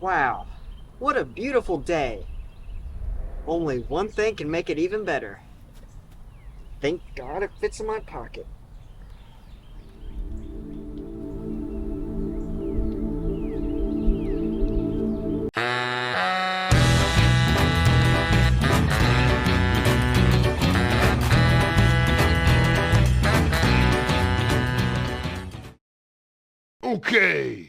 Wow, what a beautiful day. Only one thing can make it even better. Thank God it fits in my pocket. Okay.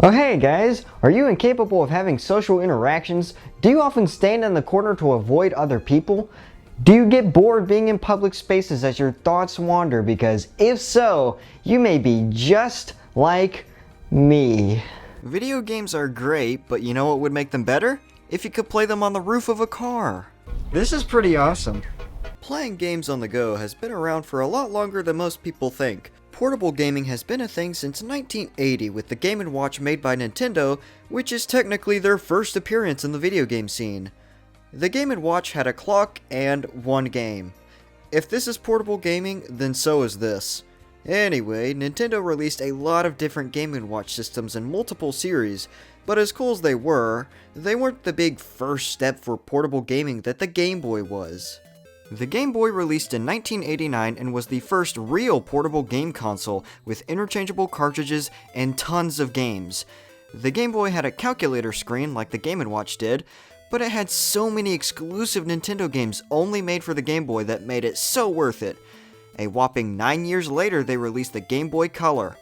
Oh hey guys, are you incapable of having social interactions? Do you often stand in the corner to avoid other people? Do you get bored being in public spaces as your thoughts wander? Because if so, you may be just like me. Video games are great, but you know what would make them better? If you could play them on the roof of a car. This is pretty awesome. Playing games on the go has been around for a lot longer than most people think. Portable gaming has been a thing since 1980 with the Game & Watch made by Nintendo, which is technically their first appearance in the video game scene. The Game & Watch had a clock and one game. If this is portable gaming, then so is this. Anyway, Nintendo released a lot of different Game & Watch systems in multiple series, but as cool as they weren't the big first step for portable gaming that the Game Boy was. The Game Boy released in 1989 and was the first real portable game console with interchangeable cartridges and tons of games. The Game Boy had a calculator screen like the Game & Watch did, but it had so many exclusive Nintendo games only made for the Game Boy that made it so worth it. A whopping 9 years later, they released the Game Boy Color.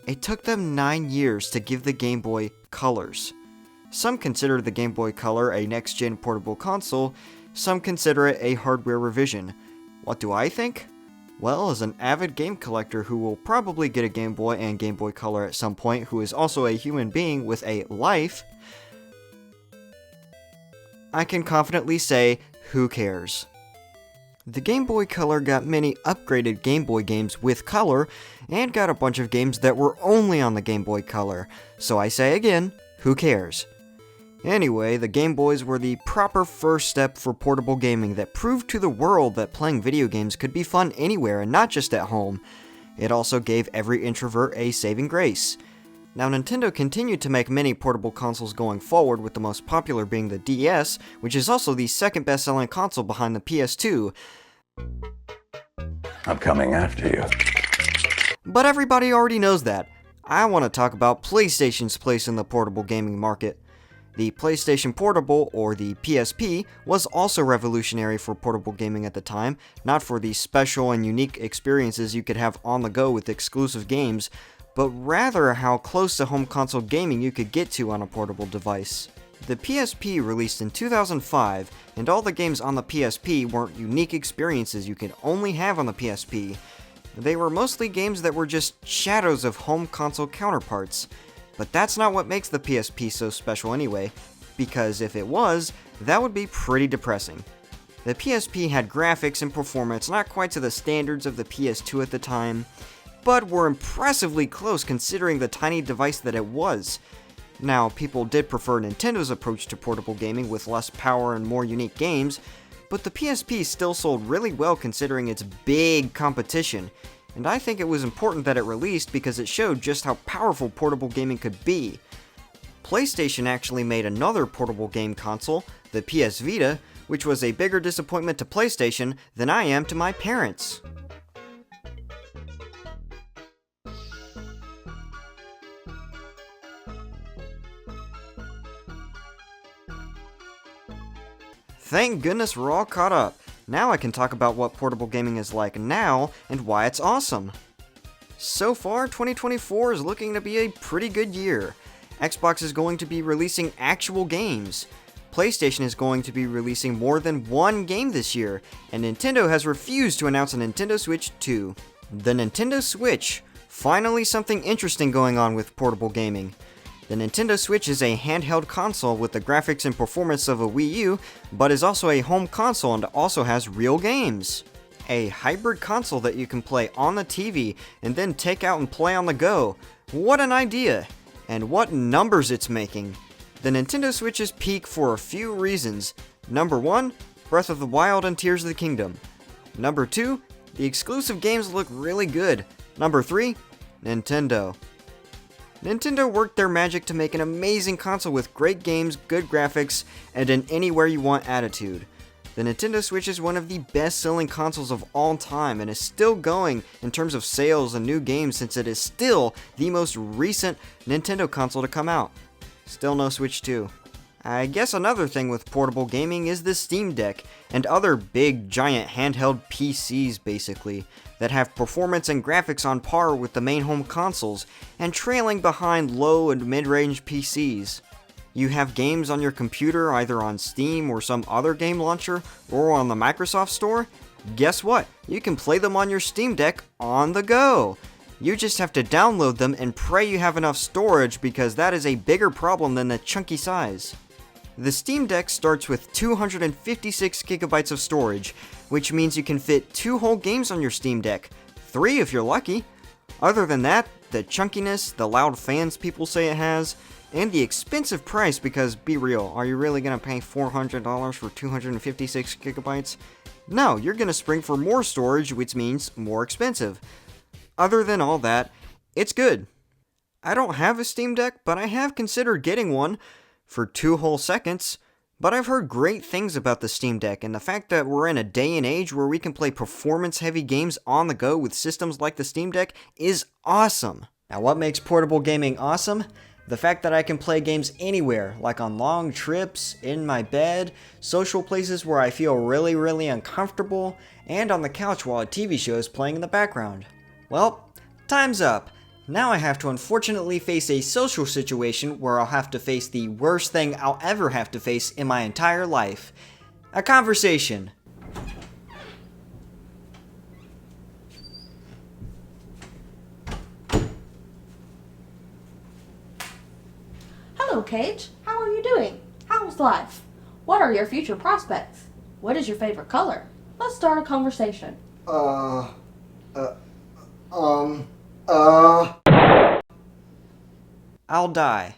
It took them 9 years to give the Game Boy colors. Some consider the Game Boy Color a next-gen portable console. Some consider it a hardware revision. What do I think? Well, as an avid game collector who will probably get a Game Boy and Game Boy Color at some point, who is also a human being with a life, I can confidently say, who cares? The Game Boy Color got many upgraded Game Boy games with color, and got a bunch of games that were only on the Game Boy Color. So I say again, who cares? Anyway, the Game Boys were the proper first step for portable gaming that proved to the world that playing video games could be fun anywhere and not just at home. It also gave every introvert a saving grace. Now, Nintendo continued to make many portable consoles going forward, with the most popular being the DS, which is also the second best-selling console behind the PS2. I'm coming after you. But everybody already knows that. I want to talk about PlayStation's place in the portable gaming market. The PlayStation Portable, or the PSP, was also revolutionary for portable gaming at the time, not for the special and unique experiences you could have on the go with exclusive games, but rather how close to home console gaming you could get to on a portable device. The PSP released in 2005, and all the games on the PSP weren't unique experiences you could only have on the PSP. They were mostly games that were just shadows of home console counterparts. But that's not what makes the PSP so special anyway, because if it was, that would be pretty depressing. The PSP had graphics and performance not quite to the standards of the PS2 at the time, but were impressively close considering the tiny device that it was. Now, people did prefer Nintendo's approach to portable gaming with less power and more unique games, but the PSP still sold really well considering its big competition. And I think it was important that it released because it showed just how powerful portable gaming could be. PlayStation actually made another portable game console, the PS Vita, which was a bigger disappointment to PlayStation than I am to my parents. Thank goodness we're all caught up. Now I can talk about what portable gaming is like now and why it's awesome. So far, 2024 is looking to be a pretty good year. Xbox is going to be releasing actual games. PlayStation is going to be releasing more than one game this year, and Nintendo has refused to announce a Nintendo Switch 2. The Nintendo Switch. Finally something interesting going on with portable gaming. The Nintendo Switch is a handheld console with the graphics and performance of a Wii U, but is also a home console and also has real games. A hybrid console that you can play on the TV and then take out and play on the go. What an idea! And what numbers it's making. The Nintendo Switch is peak for a few reasons. Number 1, Breath of the Wild and Tears of the Kingdom. Number 2, the exclusive games look really good. Number 3, Nintendo. Nintendo worked their magic to make an amazing console with great games, good graphics, and an anywhere you want attitude. The Nintendo Switch is one of the best-selling consoles of all time and is still going in terms of sales and new games since it is still the most recent Nintendo console to come out. Still no Switch 2. I guess another thing with portable gaming is the Steam Deck and other big giant handheld PCs basically that have performance and graphics on par with the main home consoles and trailing behind low and mid-range PCs. You have games on your computer either on Steam or some other game launcher or on the Microsoft Store? Guess what? You can play them on your Steam Deck on the go. You just have to download them and pray you have enough storage because that is a bigger problem than the chunky size. The Steam Deck starts with 256 gigabytes of storage, which means you can fit 2 whole games on your Steam Deck, 3 if you're lucky. Other than that, the chunkiness, the loud fans people say it has, and the expensive price because, be real, are you really going to pay $400 for 256 gigabytes? No, you're going to spring for more storage, which means more expensive. Other than all that, it's good. I don't have a Steam Deck, but I have considered getting one for 2 whole seconds. But I've heard great things about the Steam Deck, and the fact that we're in a day and age where we can play performance-heavy games on the go with systems like the Steam Deck is awesome. Now, what makes portable gaming awesome? The fact that I can play games anywhere, like on long trips, in my bed, social places where I feel really uncomfortable, and on the couch while a TV show is playing in the background. Well, time's up. Now I have to unfortunately face a social situation where I'll have to face the worst thing I'll ever have to face in my entire life. A conversation. Hello, Cage. How are you doing? How's life? What are your future prospects? What is your favorite color? Let's start a conversation. I'll die.